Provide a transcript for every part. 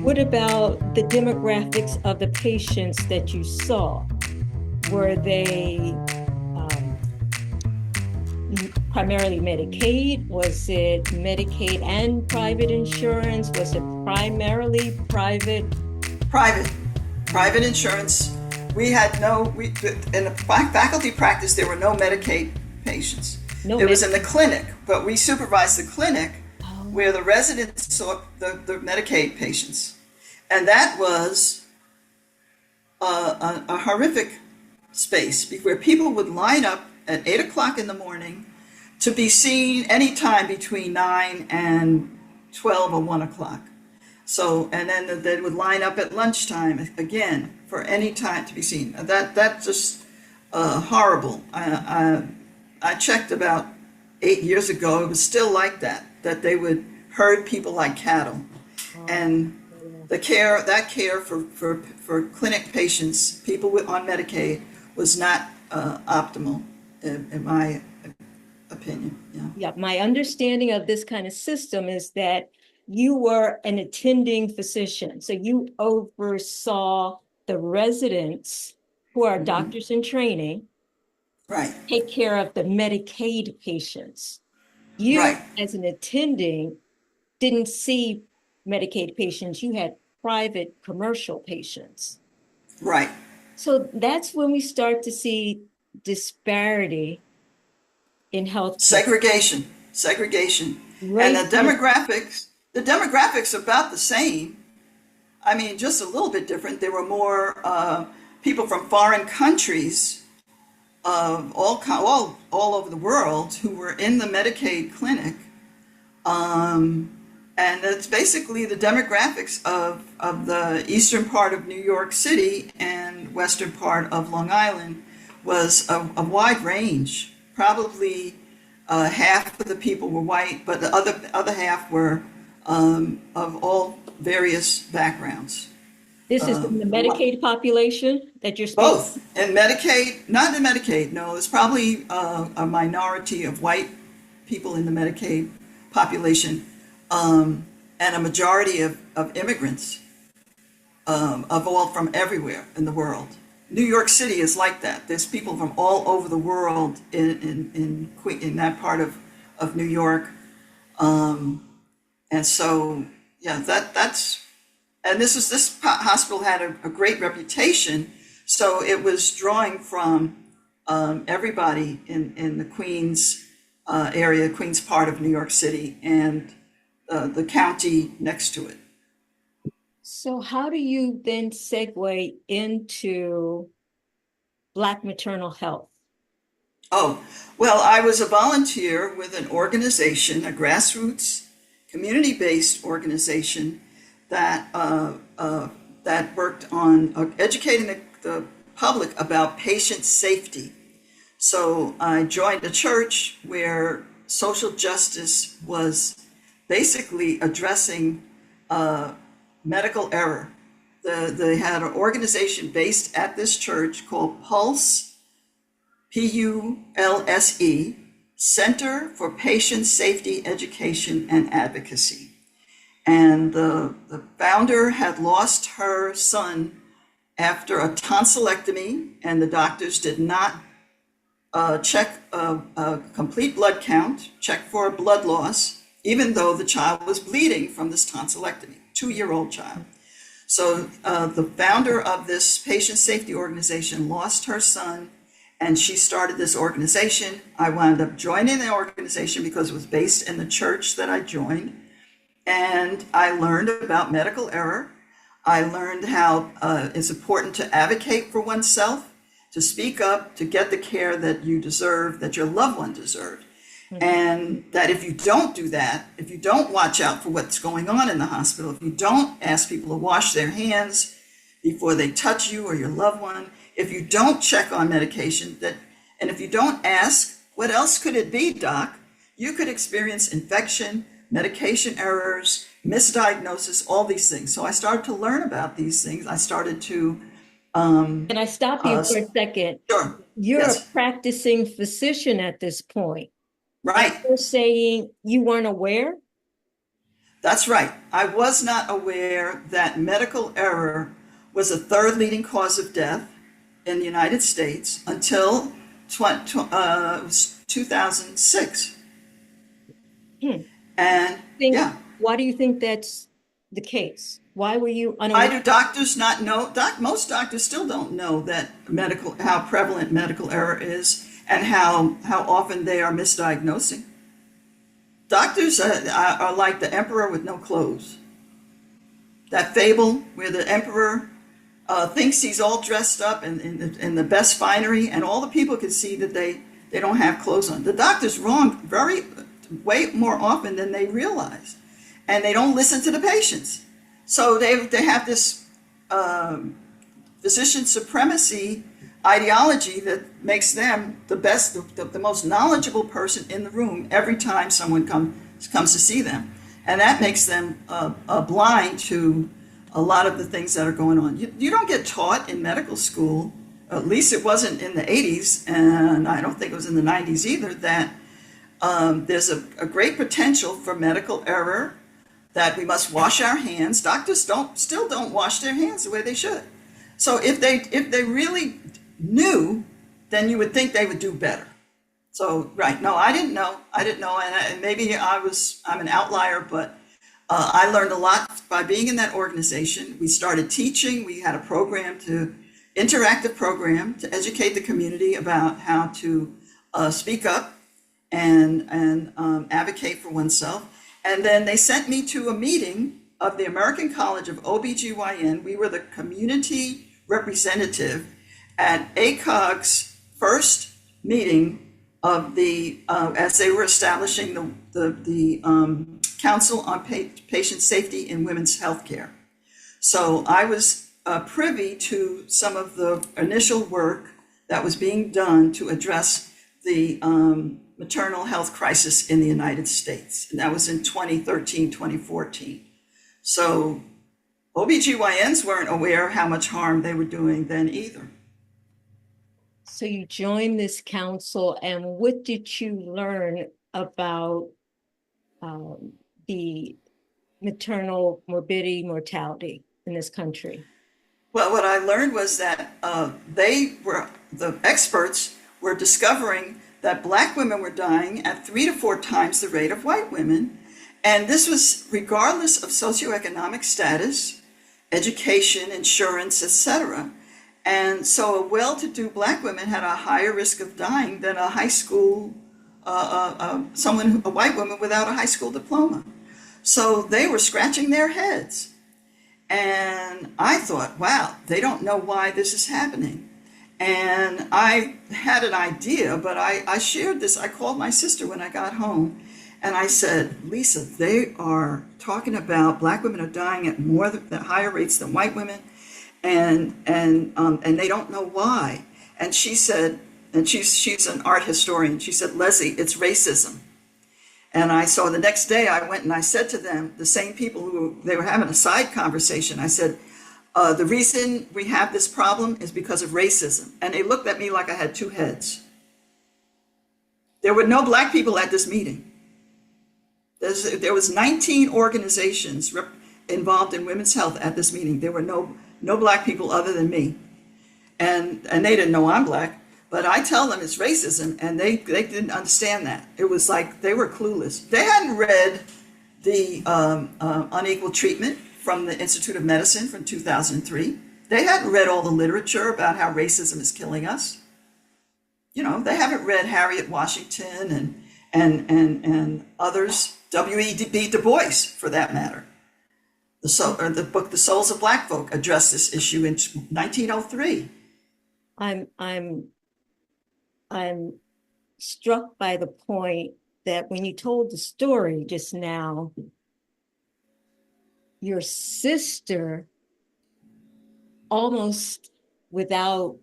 What about the demographics of the patients that you saw? Were they um, primarily Medicaid? Was it Medicaid and private insurance? Was it primarily private? Private, private insurance. We had no, we, in the faculty practice, there were no Medicaid patients. No It was med. in the clinic, but we supervised the clinic Oh, where the residents saw the Medicaid patients. And that was a horrific space where people would line up at 8 o'clock in the morning to be seen anytime between 9 and 12 or 1 o'clock. So, and then they would line up at lunchtime again for any time to be seen. That just horrible. I checked about 8 years ago. It was still like that. That they would herd people like cattle, oh, and yeah. that care for clinic patients, people on Medicaid, was not optimal in my opinion. Yeah. Yeah, my understanding of this kind of system is that you were an attending physician. So you oversaw the residents who are Hmm. doctors in training, Right. take care of the Medicaid patients. You, Right. as an attending, didn't see Medicaid patients, you had private commercial patients. Right. So that's when we start to see disparity in healthcare. Segregation, and Right there. the demographics are about the same. I mean, just a little bit different. There were more people from foreign countries of all over the world who were in the Medicaid clinic. And it's basically the demographics of the eastern part of New York City and western part of Long Island was a wide range. Probably half of the people were white, but the other half were of all various backgrounds. This is in the A lot, Medicaid population that you're speaking. both in Medicaid, not in Medicaid. No, it's probably a minority of white people in the Medicaid population, and a majority of immigrants, of all from everywhere in the world. New York City is like that. There's people from all over the world in that part of New York. And so, yeah, that's, and this hospital had a great reputation. So it was drawing from everybody in the Queens area, Queens part of New York City, and the county next to it. So how do you then segue into Black maternal health? Oh, well, I was a volunteer with an organization, a grassroots, community-based organization that worked on educating the public about patient safety. So I joined a church where social justice was basically addressing medical error. They had an organization based at this church called Pulse, PULSE, Center for Patient Safety Education and Advocacy. And the founder had lost her son after a tonsillectomy, and the doctors did not check a complete blood count, check for blood loss, even though the child was bleeding from this tonsillectomy, 2-year-old child. So the founder of this patient safety organization lost her son, and she started this organization. I wound up joining the organization because it was based in the church that I joined. And I learned about medical error. I learned how it's important to advocate for oneself, to speak up, to get the care that you deserve, that your loved one deserved. Mhm. And that if you don't do that, if you don't watch out for what's going on in the hospital, if you don't ask people to wash their hands before they touch you or your loved one, if you don't check on medication, and if you don't ask, what else could it be, doc? You could experience infection, medication errors, misdiagnosis, all these things. So I started to learn about these things. I started to, Can I stop you uh, for a second? sure, You're a yes, practicing physician at this point, and right. you're saying you weren't aware? That's right. I was not aware that medical error was a third leading cause of death in the United States until 2006. Hmm. And Think, yeah, why do you think that's the case? Why were you why unaware? do doctors not know? Most doctors still don't know that how prevalent medical error is and how often they are misdiagnosing. Doctors are like the emperor with no clothes. That fable where the emperor thinks he's all dressed up in the best finery, and all the people can see that they don't have clothes on. The doctor's wrong way more often than they realize, and they don't listen to the patients. So they have this physician supremacy ideology that makes them the best, the most knowledgeable person in the room every time someone comes to see them. And that makes them blind to a lot of the things that are going on. You don't get taught in medical school, at least it wasn't in the 80s, and I don't think it was in the 90s either, that there's a great potential for medical error, that we must wash our hands. Doctors still don't wash their hands the way they should. So if they really knew, then you would think they would do better. So, right, no, I didn't know, and maybe I'm an outlier, but I learned a lot by being in that organization. We started teaching. We had a interactive program to educate the community about how to speak up and advocate for oneself. And then they sent me to a meeting of the American College of OBGYN. We were the community representative at ACOG's first meeting of the as they were establishing the Council on Patient Safety in Women's Healthcare. So I was privy to some of the initial work that was being done to address the maternal health crisis in the United States. And that was in 2013, 2014. So OBGYNs weren't aware how much harm they were doing then either. So you joined this council, and what did you learn about the maternal morbidity, mortality in this country? Well, what I learned was that the experts were discovering that Black women were dying at 3 to 4 times the rate of white women. And this was regardless of socioeconomic status, education, insurance, etc. And so a well-to-do Black woman had a higher risk of dying than a high school, a white woman without a high school diploma. So they were scratching their heads. And I thought, wow, they don't know why this is happening. And I had an idea, but I shared this. I called my sister when I got home, and I said, Lisa, they are talking about Black women are dying at higher rates than white women, and they don't know why. And she said, and she's an art historian. She said, Leslie, it's racism. And the next day I went and I said to them, the same people they were having a side conversation. I said, the reason we have this problem is because of racism. And they looked at me like I had 2 heads. There were no Black people at this meeting. There was 19 organizations involved in women's health at this meeting. There were no Black people other than me. And they didn't know I'm Black. But I tell them it's racism, and they didn't understand that. It was like they were clueless. They hadn't read the unequal treatment from the Institute of Medicine from 2003. They hadn't read all the literature about how racism is killing us. You know, they haven't read Harriet Washington and others, W.E.B. Du Bois, for that matter. The book The Souls of Black Folk addressed this issue in 1903. I'm struck by the point that when you told the story just now, your sister, almost without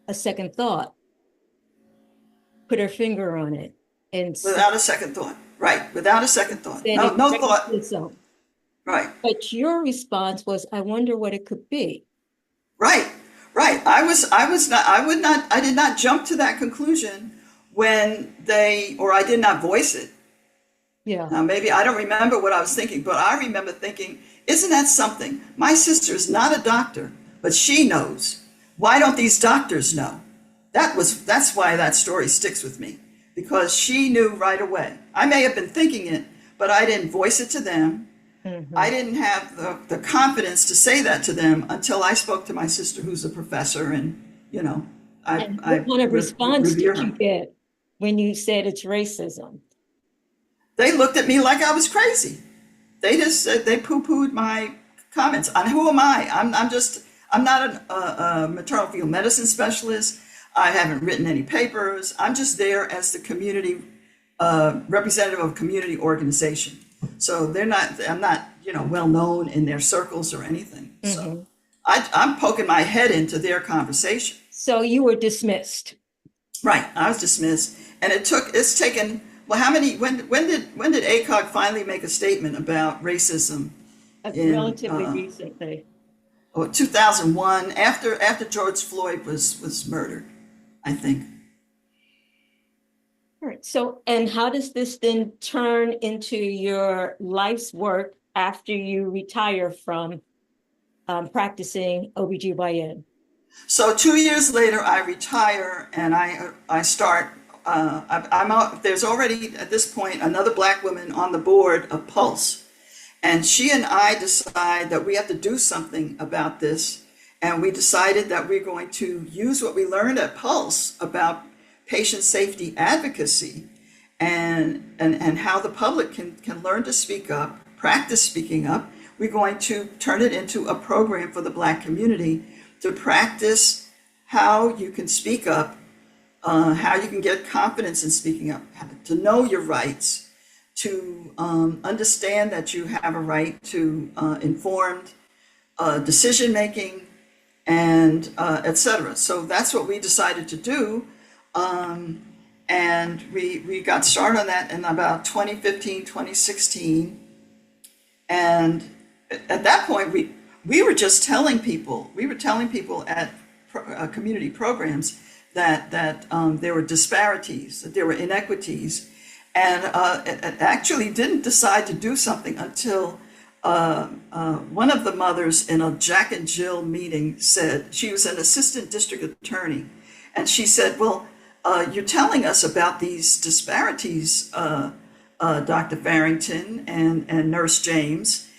a second thought, put her finger on it and without a second thought, right? Without a second thought, no thought, so. right? But your response was, "I wonder what it could be." Right. I did not jump to that conclusion I did not voice it. Yeah. Now, maybe I don't remember what I was thinking, but I remember thinking, isn't that something? My sister is not a doctor, but she knows. Why don't these doctors know? That's why that story sticks with me, because she knew right away. I may have been thinking it, but I didn't voice it to them. I Mhm. didn't have the confidence to say that to them until I spoke to my sister, who's a professor, and you know, And what kind of response revere did her. you get when you said it's racism? They looked at me like I was crazy. They just said, they poo-pooed my comments. And who am I? I'm not a maternal fetal medicine specialist. I haven't written any papers. I'm just there as the community representative of a community organization. So I'm not, well known in their circles or anything. So Mhm. I'm poking my head into their conversation. So you were dismissed. Right. I was dismissed. And it's taken, well, when did ACOG finally make a statement about racism in Relatively recently. 2001, after George Floyd was murdered, I think. All right. So, and how does this then turn into your life's work after you retire from practicing OBGYN? So 2 years later, I retire and I start. I'm out. There's already at this point another Black woman on the board of Pulse, and she and I decide that we have to do something about this. And we decided that we're going to use what we learned at Pulse about patient safety advocacy and how the public can learn to speak up, practice speaking up. We're going to turn it into a program for the Black community to practice how you can speak up, how you can get confidence in speaking up, to know your rights, to understand that you have a right to informed decision making, and et cetera. So that's what we decided to do. And we got started on that in about 2015, 2016. And at that point, we were just telling people, at community programs that there were disparities, that there were inequities, and actually didn't decide to do something until one of the mothers in a Jack and Jill meeting said, she was an assistant district attorney, and she said, well, you're telling us about these disparities, Dr. Farrington and Nurse James,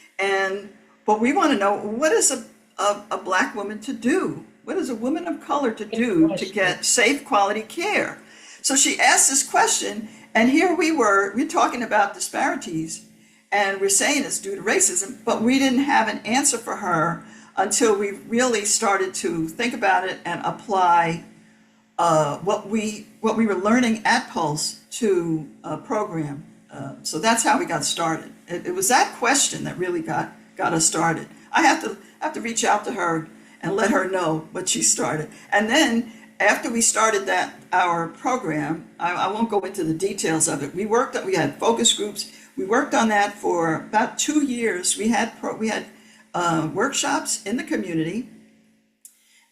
but we want to know, what is a Black woman to do? What is a woman of color to do to get safe, quality care? So she asked this question, and here we're talking about disparities, and we're saying it's due to racism, but we didn't have an answer for her until we really started to think about it and apply what we were learning at Pulse to a program. So that's how we got started. It was that question that really got us started. I have to reach out to her and let her know what she started. And then after we started our program, I won't go into the details of it. We had focus groups. We worked on that for about 2 years. We had workshops in the community.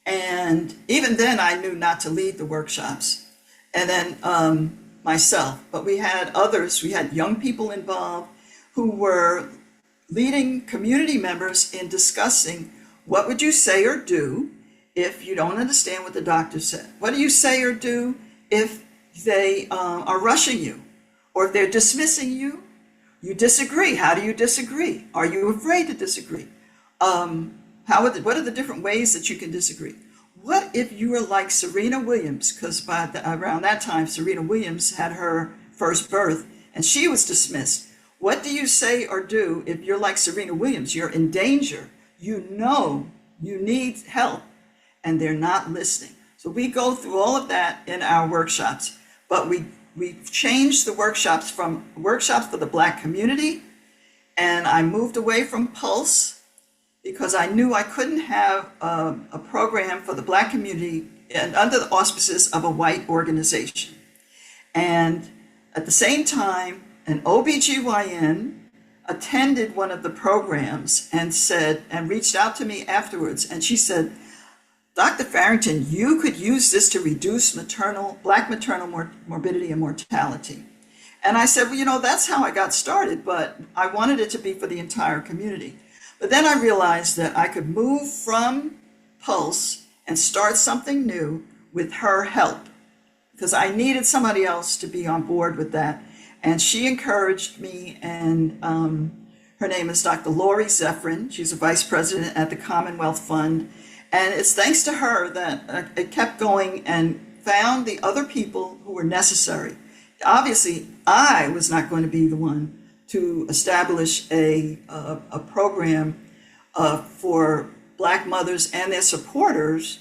And even then, I knew not to lead the workshops. And then myself, but we had others. We had young people involved who were leading community members in discussing, what would you say or do if you don't understand what the doctor said? What do you say or do if they are rushing you, or if they're dismissing you? You disagree. How do you disagree? Are you afraid to disagree? What are the different ways that you can disagree? What if you were like Serena Williams? Because around that time, Serena Williams had her first birth and she was dismissed. What do you say or do if you're like Serena Williams? You're in danger. You know you need help and they're not listening. So we go through all of that in our workshops, but we've changed the workshops from workshops for the Black community, and I moved away from Pulse because I knew I couldn't have a program for the Black community and under the auspices of a white organization. And at the same time, an OBGYN attended one of the programs and reached out to me afterwards. And she said, Dr. Farrington, you could use this to reduce Black maternal morbidity and mortality. And I said, well, that's how I got started, but I wanted it to be for the entire community. But then I realized that I could move from Pulse and start something new with her help, because I needed somebody else to be on board with that. And she encouraged me, and her name is Dr. Lori Zephyrin. She's a vice president at the Commonwealth Fund. And it's thanks to her that it kept going and found the other people who were necessary. Obviously, I was not going to be the one to establish a program for Black mothers and their supporters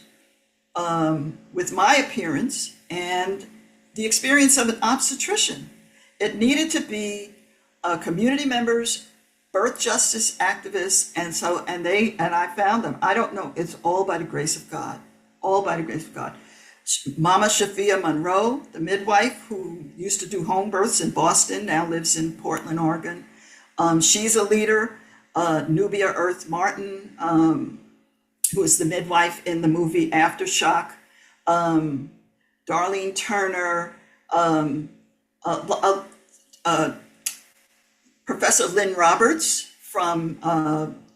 with my appearance and the experience of an obstetrician. It needed to be community members, birth justice activists, and I found them. I don't know, it's all by the grace of God, all by the grace of God. Mama Shafia Monroe, the midwife who used to do home births in Boston, now lives in Portland, Oregon. She's a leader. Nubia Earth Martin, who is the midwife in the movie Aftershock. Darlene Turner, Professor Lynn Roberts from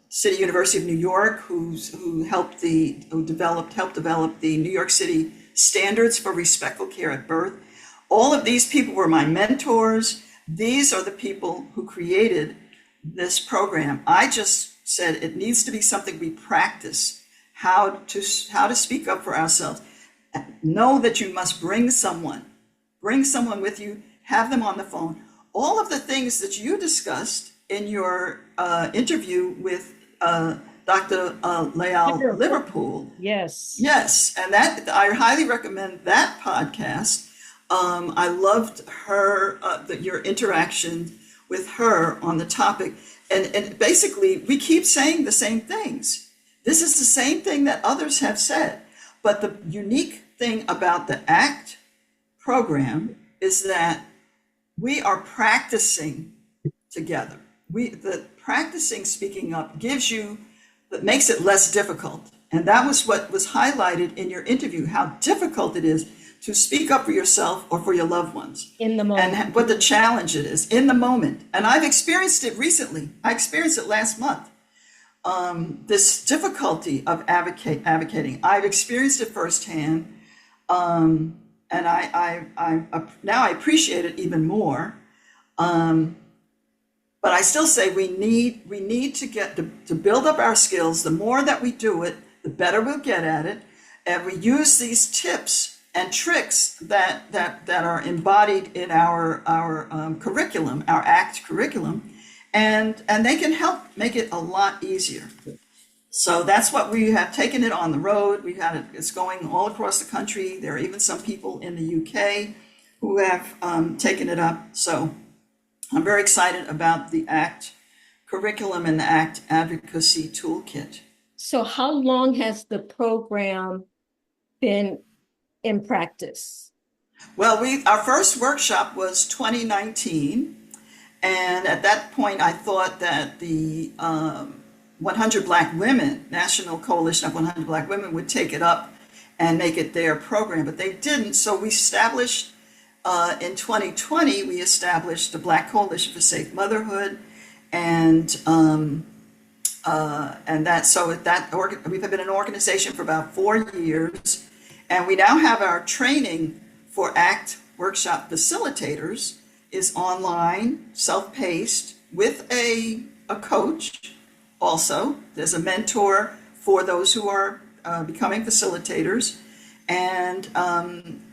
City University of New York, who helped develop the New York City standards for respectful care at birth. All of these people were my mentors. These are the people who created this program. I just said it needs to be something we practice, how to speak up for ourselves. Know that you must bring someone with you, have them on the phone. All of the things that you discussed in your interview with Dr. Leal Liverpool. Yes. Yes, and that I highly recommend that podcast. I loved your interaction with her on the topic. And basically, we keep saying the same things. This is the same thing that others have said. But the unique thing about the ACT program is that we are practicing together. The practicing speaking up makes it less difficult. And that was what was highlighted in your interview, how difficult it is to speak up for yourself or for your loved ones. In the moment. And what the challenge it is in the moment. And I've experienced it recently. I experienced it last month. This difficulty of advocating. I've experienced it firsthand. And I now I appreciate it even more. But I still say we need to get to build up our skills. The more that we do it, the better we'll get at it. And we use these tips and tricks that are embodied in our curriculum, our ACT curriculum, and they can help make it a lot easier. So that's what we have taken it on the road. We've had it, it's going all across the country. There are even some people in the UK who have taken it up. So I'm very excited about the ACT curriculum and the ACT advocacy toolkit. So how long has the program been in practice? Well, our first workshop was 2019. And at that point, I thought that the 100 Black Women, National Coalition of 100 Black Women, would take it up and make it their program, but they didn't. So we established, in 2020, we established the Black Coalition for Safe Motherhood. And we've been an organization for about 4 years. And we now have our training for ACT workshop facilitators is online, self-paced, with a coach also. There's a mentor for those who are becoming facilitators. And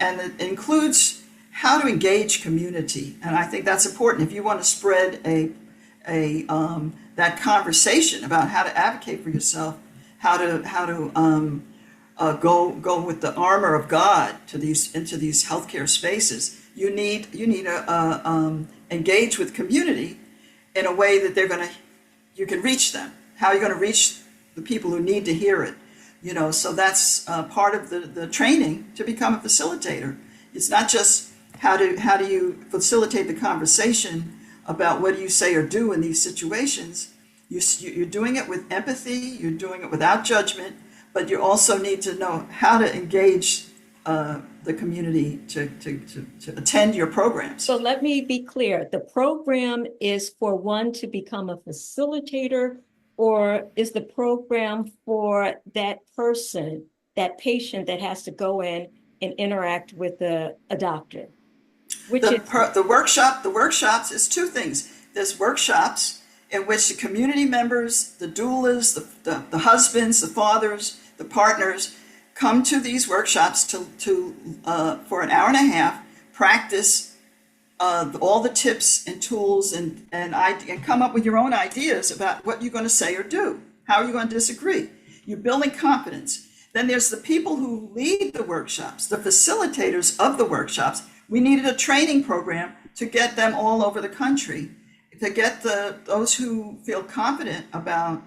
it includes how to engage community. And I think that's important. If you want to spread that conversation about how to advocate for yourself, how to go with the armor of God into these healthcare spaces. You need to engage with community in a way that you can reach them. How are you going to reach the people who need to hear it? So that's part of the training to become a facilitator. It's not just how do you facilitate the conversation about what do you say or do in these situations. You're doing it with empathy. You're doing it without judgment. But you also need to know how to engage the community to attend your programs. So let me be clear. The program is for one to become a facilitator, or is the program for that person, that patient that has to go in and interact with a doctor? Which is The workshops is two things. There's workshops in which the community members, the doulas, the husbands, the fathers, the partners come to these workshops for an hour and a half, practice all the tips and tools and come up with your own ideas about what you're going to say or do. How are you going to disagree? You're building confidence. Then there's the people who lead the workshops, the facilitators of the workshops. We needed a training program to get them all over the country, to get those who feel confident about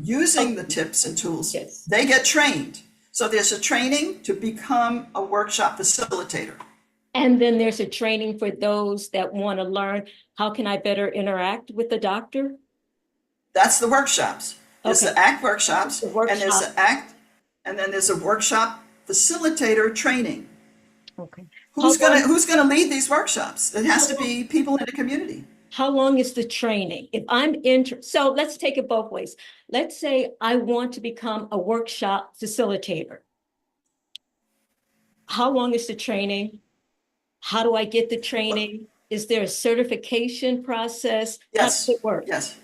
using the tips and tools. Yes. They get trained. So there's a training to become a workshop facilitator. And then there's a training for those that want to learn, how can I better interact with the doctor? That's the workshops. There's Okay. the ACT workshops, The workshop. and there's the ACT, and then there's a workshop facilitator training. Okay. Who's How long- gonna lead these workshops? It has to be people in the community. How long is the training? If I'm so let's take it both ways. Let's say I want to become a workshop facilitator. How long is the training? How do I get the training? Is there a certification process? How Yes, does it work? yes.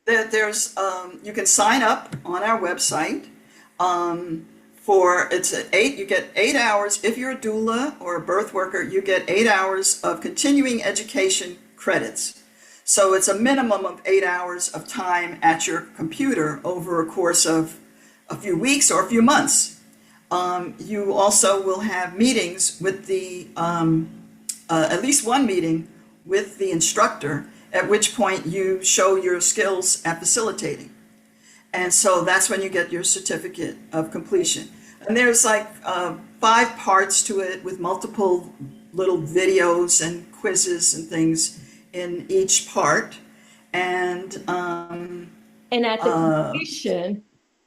There's you can sign up on our website for you get 8 hours. If you're a doula or a birth worker, you get 8 hours of continuing education credits. So it's a minimum of 8 hours of time at your computer over a course of a few weeks or a few months. You also will have meetings with at least one meeting with the instructor, at which point you show your skills at facilitating. And so that's when you get your certificate of completion. And there's like 5 parts to it with multiple little videos and quizzes and things in each part. And at the completion,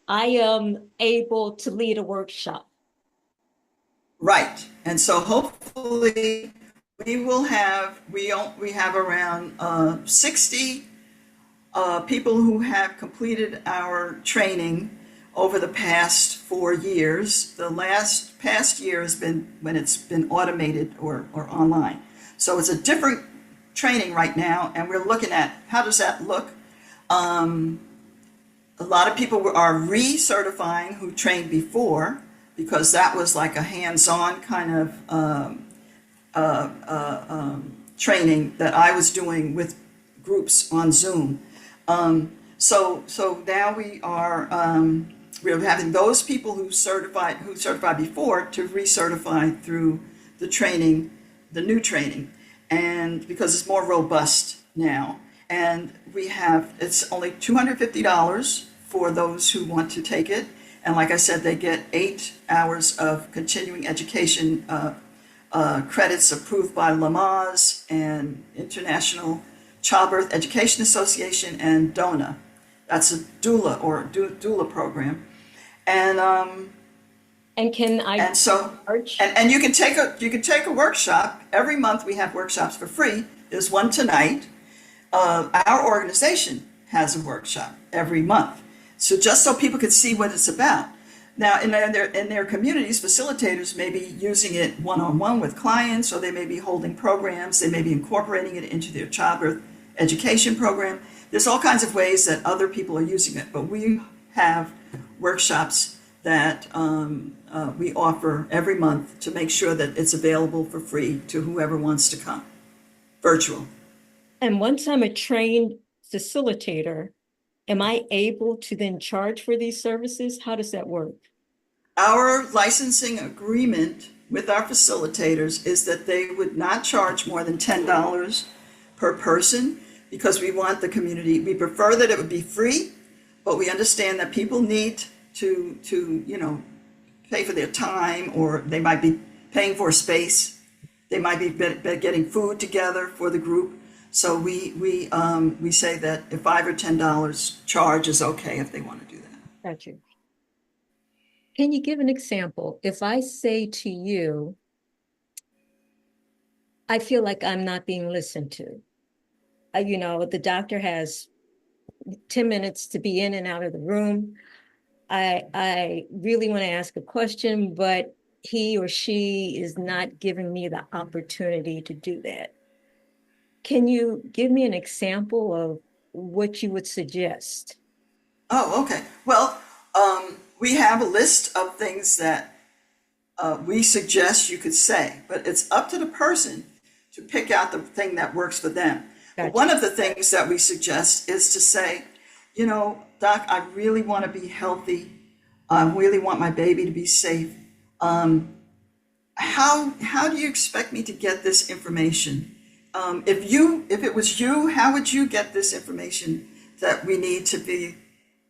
I am able to lead a workshop. right. And so hopefully we have around 60 people who have completed our training over the past 4 years. The past year has been when it's been automated or online. So it's a different training right now, and we're looking at how does that look. A lot of people are recertifying who trained before, because that was like a hands-on kind of training that I was doing with groups on Zoom. So now we're having those people who certified before to recertify through the new training, and because it's more robust now. And it's only $250 for those who want to take it. And like I said, they get 8 hours of continuing education credits approved by Lamaze and International Childbirth Education Association and DONA. That's a doula program. And can I And so charge? and you can take a workshop. Every month we have workshops for free. There's one tonight. Our organization has a workshop every month. So just so people can see what it's about. Now, in their communities, facilitators may be using it one-on-one with clients, or they may be holding programs. They may be incorporating it into their childbirth education program. There's all kinds of ways that other people are using it, but we have workshops that we offer every month to make sure that it's available for free to whoever wants to come, virtual. And once I'm a trained facilitator, am I able to then charge for these services? How does that work? Our licensing agreement with our facilitators is that they would not charge more than $10 per person, because we want the community. We prefer that it would be free, but we understand that people need to pay for their time, or they might be paying for space. They might be getting food together for the group. So we say that if $5 or $10 charge is okay if they want to do that. Got you. Can you give an example? If I say to you, I feel like I'm not being listened to. The doctor has 10 minutes to be in and out of the room. I really want to ask a question, but he or she is not giving me the opportunity to do that. Can you give me an example of what you would suggest? Oh, okay. Well, we have a list of things that we suggest you could say, but it's up to the person to pick out the thing that works for them. But Gotcha. one of the things that we suggest is to say, Doc, I really want to be healthy. I really want my baby to be safe. How do you expect me to get this information? If it was you, how would you get this information that we need to be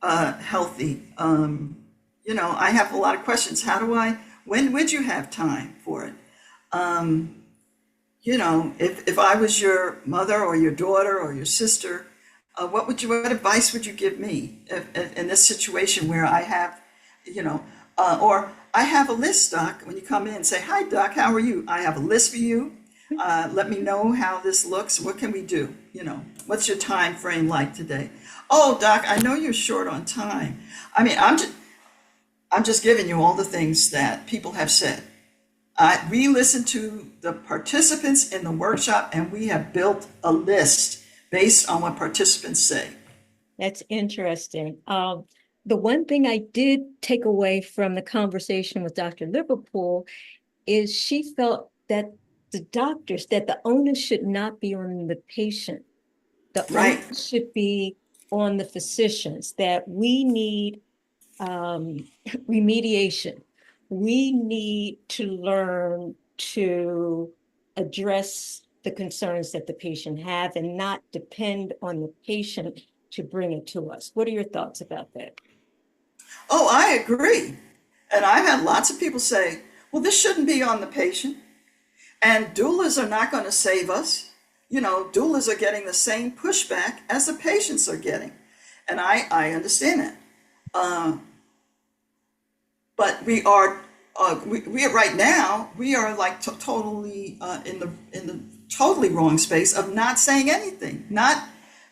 healthy? I have a lot of questions. When would you have time for it? If I was your mother or your daughter or your sister, what advice would you give me in this situation where I have, or I have a list, Doc, when you come in, say, hi, Doc, how are you? I have a list for you. Let me know how this looks. What can we do? What's your time frame like today? Oh, Doc, I know you're short on time. I mean, I'm just giving you all the things that people have said. We listened to the participants in the workshop and we have built a list based on what participants say. That's interesting. The one thing I did take away from the conversation with Dr. Liverpool is she felt that the onus should not be on the patient. The Right. onus should be on the physicians, that we need remediation. We need to learn to address the concerns that the patient have and not depend on the patient to bring it to us. What are your thoughts about that? Oh, I agree. And I've had lots of people say, well, this shouldn't be on the patient. And doulas are not going to save us. Doulas are getting the same pushback as the patients are getting. And I understand that. But we are right now, we are like totally in the totally wrong space of not saying anything, not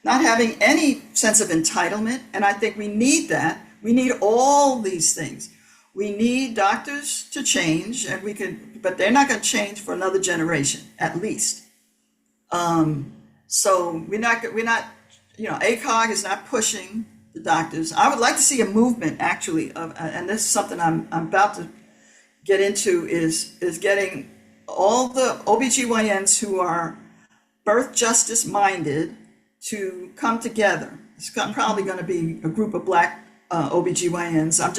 having any sense of entitlement. And I think we need that. We need all these things. We need doctors to change, and but they're not going to change for another generation, at least. So ACOG is not pushing the doctors. I would like to see a movement, actually, and this is something I'm about to get into, is getting all the OBGYNs who are birth justice minded to come together. It's probably going to be a group of Black OBGYNs. I'm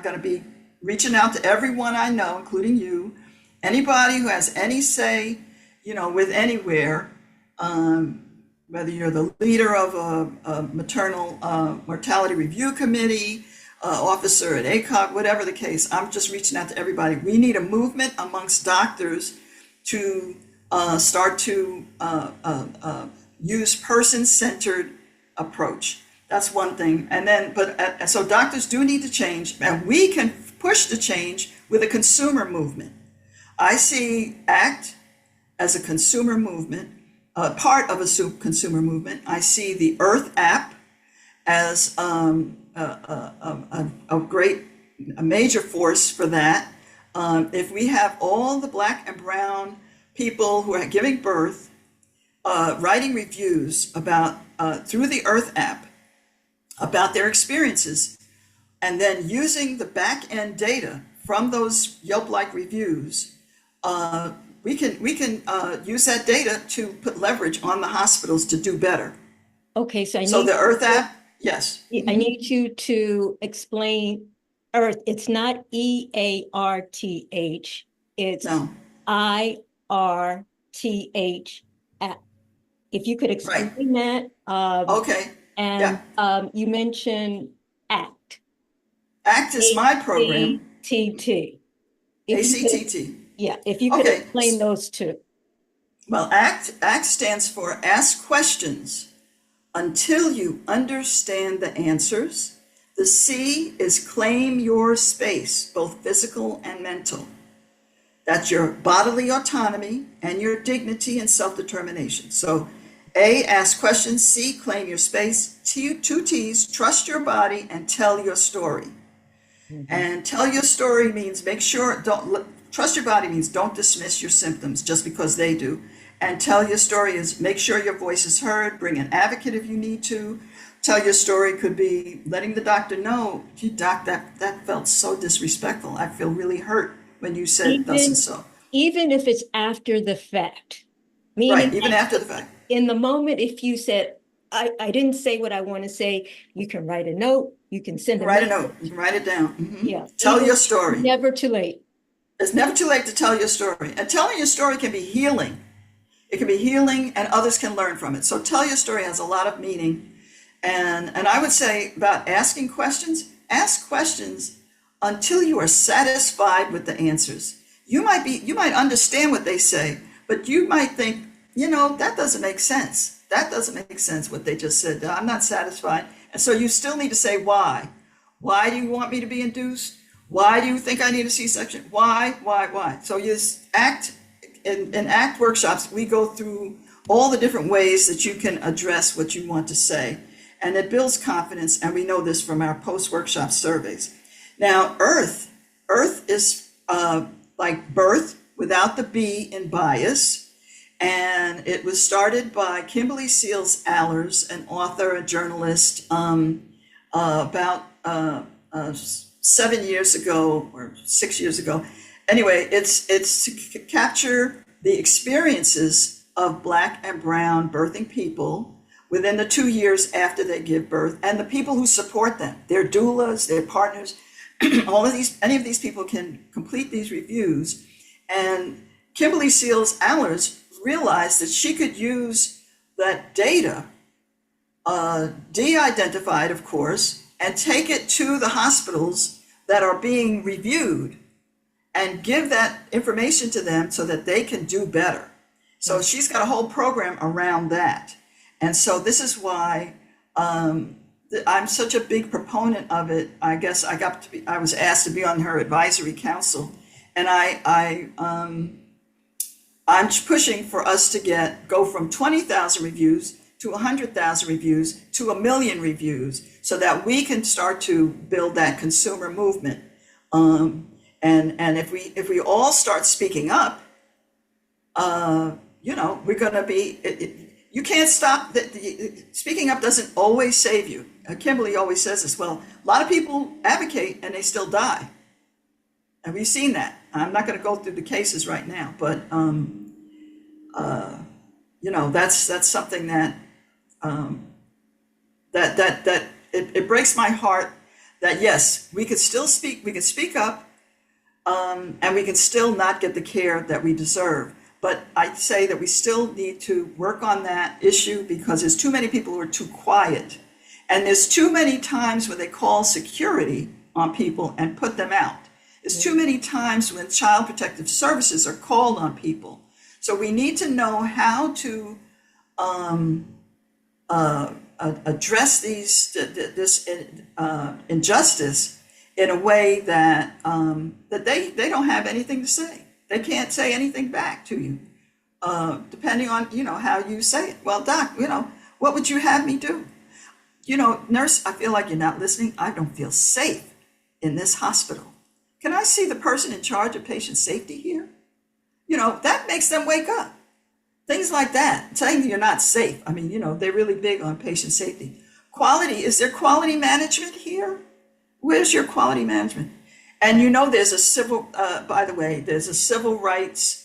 going to be reaching out to everyone I know, including you, anybody who has any say, with anywhere, whether you're the leader of a maternal mortality review committee, officer at ACOG, whatever the case. I'm just reaching out to everybody. We need a movement amongst doctors to start to use person-centered approach. That's one thing. And then, so doctors do need to change, and we can push the change with a consumer movement. I see ACT as a consumer movement, part of a consumer movement. I see the Earth app as a major force for that. If we have all the Black and brown people who are giving birth writing reviews about through the Earth app about their experiences, and then using the back end data from those Yelp-like reviews, we can use that data to put leverage on the hospitals to do better. Okay, so the Earth app, yes. I need you to explain Earth. It's not EARTH. It's No. IRTH app. If you could Right. explain that. Okay. And Yeah. You mentioned ACT. ACT is my program. ACTT. If you could, ACTT. yeah, if you could Okay. explain those two. Well, ACT stands for Ask Questions Until You Understand the Answers. The C is claim your space, both physical and mental. That's your bodily autonomy and your dignity and self-determination. So A, ask questions. C, claim your space. Two T's, trust your body and tell your story. And tell your story means trust your body means don't dismiss your symptoms just because they do. And tell your story is make sure your voice is heard, bring an advocate if you need to. Tell your story could be letting the doctor know, gee, doc, that felt so disrespectful. I feel really hurt when you said thus and so. Even if it's after the fact. Right, Meaning even after the fact. in the moment, if you said, I didn't say what I want to say, you can write a note, you can send a Write a note, you can write it down. Yeah. Tell your story. Never too late. It's never too late to tell your story. And telling your story can be healing. It can be healing and others can learn from it. So tell your story has a lot of meaning. And I would say about asking questions, ask questions until you are satisfied with the answers. You might understand what they say, but you might think, that doesn't make sense. That doesn't make sense what they just said. I'm not satisfied. And so you still need to say why. Why do you want me to be induced? Why do you think I need a C-section? Why? So you just in ACT workshops, we go through all the different ways that you can address what you want to say. And it builds confidence, and we know this from our post-workshop surveys. Now, Earth is like birth without the B in bias, and it was started by Kimberly Seals Allers, an author, a journalist, about 7 years ago or 6 years ago. Anyway, it's to capture the experiences of Black and Brown birthing people within the 2 years after they give birth, and the people who support them, their doulas, their partners, any of these people can complete these reviews. And Kimberly Seals Allers realized that she could use that data, de-identified, of course, and take it to the hospitals that are being reviewed and give that information to them so that they can do better. So she's got a whole program around that. And so this is why I'm such a big proponent of it. I guess I was asked to be on her advisory council, and I'm pushing for us to go from 20,000 reviews to 100,000 reviews to 1 million reviews, so that we can start to build that consumer movement. And if we all start speaking up, we're going to be. You can't stop. Speaking up doesn't always save you. Kimberly always says this. Well, a lot of people advocate and they still die, and we've seen that. I'm not going to go through the cases right now, but that's something that it breaks my heart that yes, we could still speak. We can speak up, and we can still not get the care that we deserve. But I'd say that we still need to work on that issue because there's too many people who are too quiet. And there's too many times when they call security on people and put them out. There's too many times when Child Protective Services are called on people. So we need to know how to address this injustice in a way that they don't have anything to say. They can't say anything back to you, depending on, how you say it. Well, doc, what would you have me do? Nurse, I feel like you're not listening. I don't feel safe in this hospital. Can I see the person in charge of patient safety here? That makes them wake up. Things like that, saying you're not safe. I mean, they're really big on patient safety. Quality, is there quality management here? Where's your quality management? And there's a there's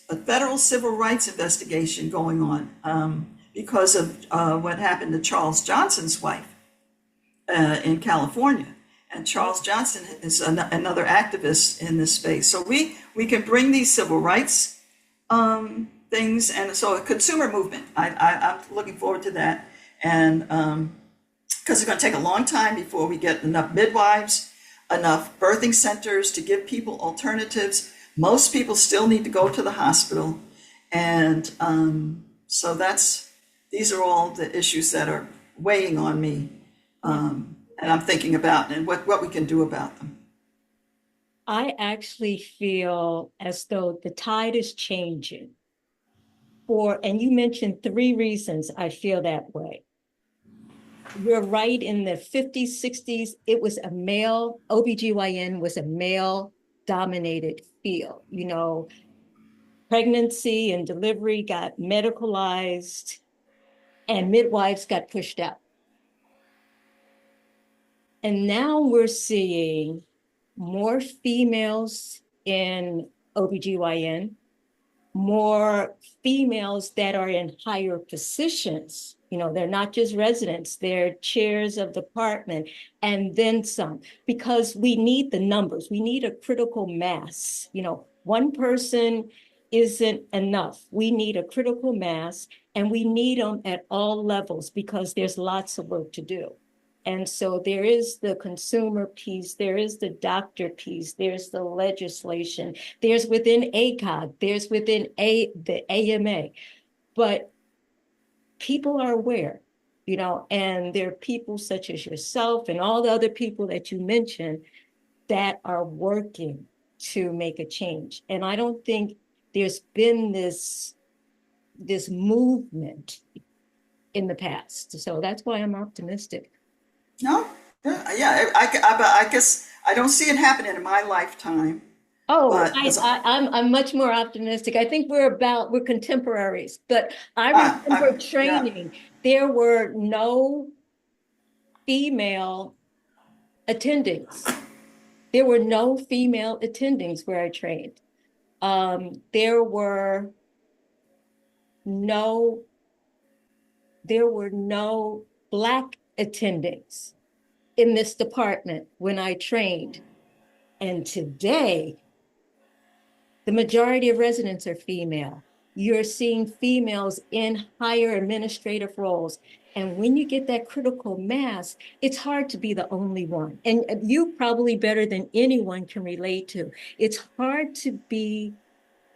a federal civil rights investigation going on because of what happened to Charles Johnson's wife in California. And Charles Johnson is another activist in this space. So we can bring these civil rights things, and so a consumer movement. I'm looking forward to that, and because it's going to take a long time before we get enough midwives, enough birthing centers to give people alternatives. Most people still need to go to the hospital. And so these are all the issues that are weighing on me. And and I'm thinking about and what we can do about them. I actually feel as though the tide is changing and you mentioned three reasons I feel that way. You're right, in the 50s, 60s, it was a male, OBGYN was a male dominated field. Pregnancy and delivery got medicalized and midwives got pushed out. And now we're seeing more females in OBGYN, more females that are in higher positions. They're not just residents, they're chairs of department and then some, because we need the numbers. We need a critical mass. One person isn't enough. We need a critical mass, and we need them at all levels because there's lots of work to do. And so there is the consumer piece, there is the doctor piece, there's the legislation, there's within ACOG, there's within the AMA, but people are aware, and there are people such as yourself and all the other people that you mentioned that are working to make a change. And I don't think there's been this movement in the past. So that's why I'm optimistic. No, yeah, I guess I don't see it happening in my lifetime, Oh, but I'm much more optimistic. I think we're contemporaries, but I remember yeah. training. There were no female attendings. There were no female attendings where I trained. There were no Black attendings in this department when I trained. And today, the majority of residents are female. You're seeing females in higher administrative roles. And when you get that critical mass, it's hard to be the only one. And you probably better than anyone can relate to. It's hard to be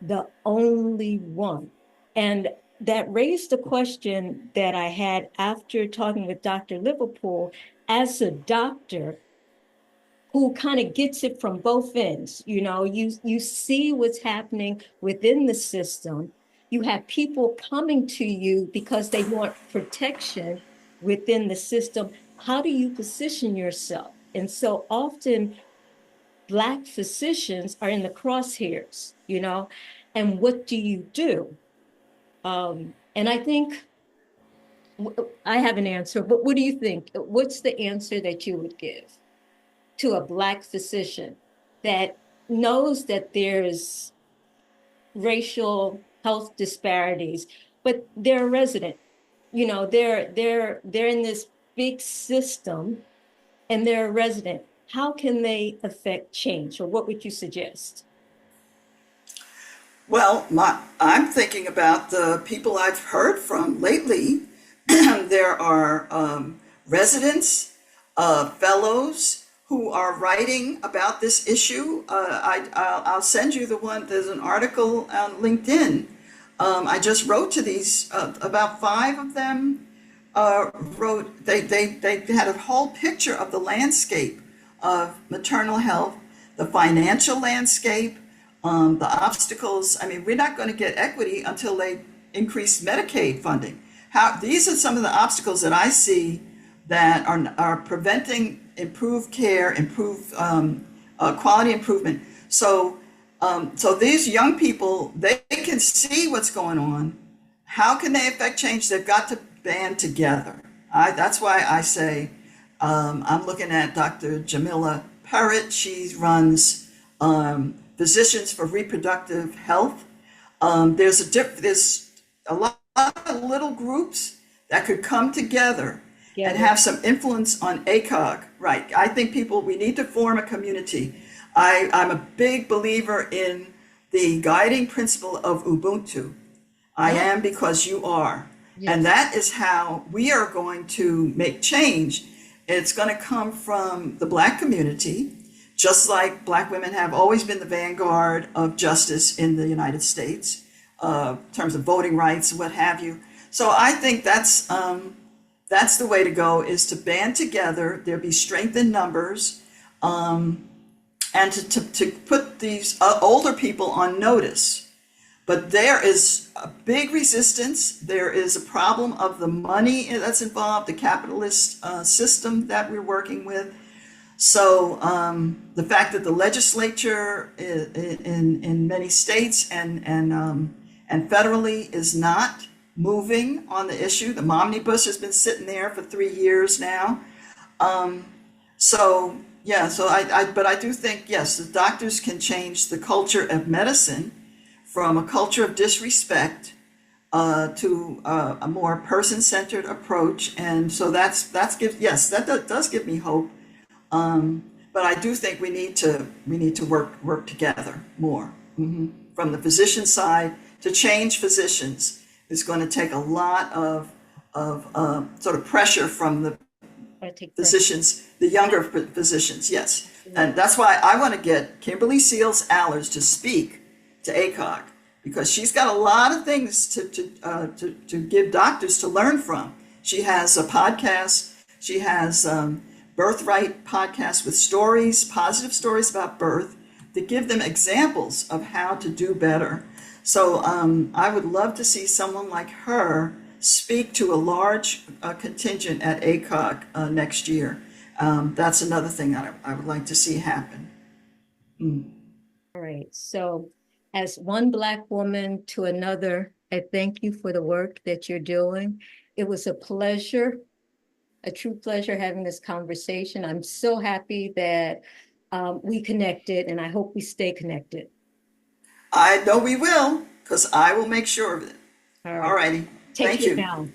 the only one. And that raised the question that I had after talking with Dr. Liverpool. As a doctor who kind of gets it from both ends, you see what's happening within the system. You have people coming to you because they want protection within the system. How do you position yourself? And so often Black physicians are in the crosshairs, and what do you do? And I think I have an answer, but what do you think? What's the answer that you would give to a Black physician that knows that there's racial health disparities, but they're a resident? They're in this big system and they're a resident. How can they affect change, or what would you suggest? Well, I'm thinking about the people I've heard from lately. There are residents, fellows who are writing about this issue. I'll send you the one. There's an article on LinkedIn. I just wrote to these, about five of them wrote, they had a whole picture of the landscape of maternal health, the financial landscape, the obstacles. I mean, we're not going to get equity until they increase Medicaid funding. These are some of the obstacles that I see that are preventing improved care, improved quality improvement. So these young people, they can see what's going on. How can they affect change? They've got to band together. That's why I say I'm looking at Dr. Jamila Parrott. She runs Physicians for Reproductive Health. There's a lot of little groups that could come together and have some influence on ACOG. Right. I think we need to form a community. I'm a big believer in the guiding principle of Ubuntu. I am because you are. Yes. And that is how we are going to make change. It's going to come from the Black community, just like Black women have always been the vanguard of justice in the United States, in terms of voting rights and what have you. So I think that's That's the way to go, is to band together. There be strength in numbers, and to put these older people on notice. But there is a big resistance. There is a problem of the money that's involved, the capitalist system that we're working with. So the fact that the legislature in many states and federally is not moving on the issue. The omnibus has been sitting there for 3 years now. So yeah, but I do think, yes, the doctors can change the culture of medicine from a culture of disrespect to a more person-centered approach. And so that does give me hope. But I do think we need to work together more. From the physician side, to change physicians is going to take a lot of sort of pressure from the I take pressure. physicians, the younger physicians, yes. And that's why I want to get Kimberly Seals Allers to speak to ACOG, because she's got a lot of things to give doctors to learn from. She has a podcast. She has Birthright podcast with stories, positive stories about birth, to give them examples of how to do better. So I would love to see someone like her speak to a large contingent at ACOG next year. That's another thing that I would like to see happen. All right. So as one Black woman to another, I thank you for the work that you're doing. It was a pleasure, a true pleasure having this conversation. I'm so happy that we connected, and I hope we stay connected. I know we will, because I will make sure of it. All All right. righty. Take Thank care you. now.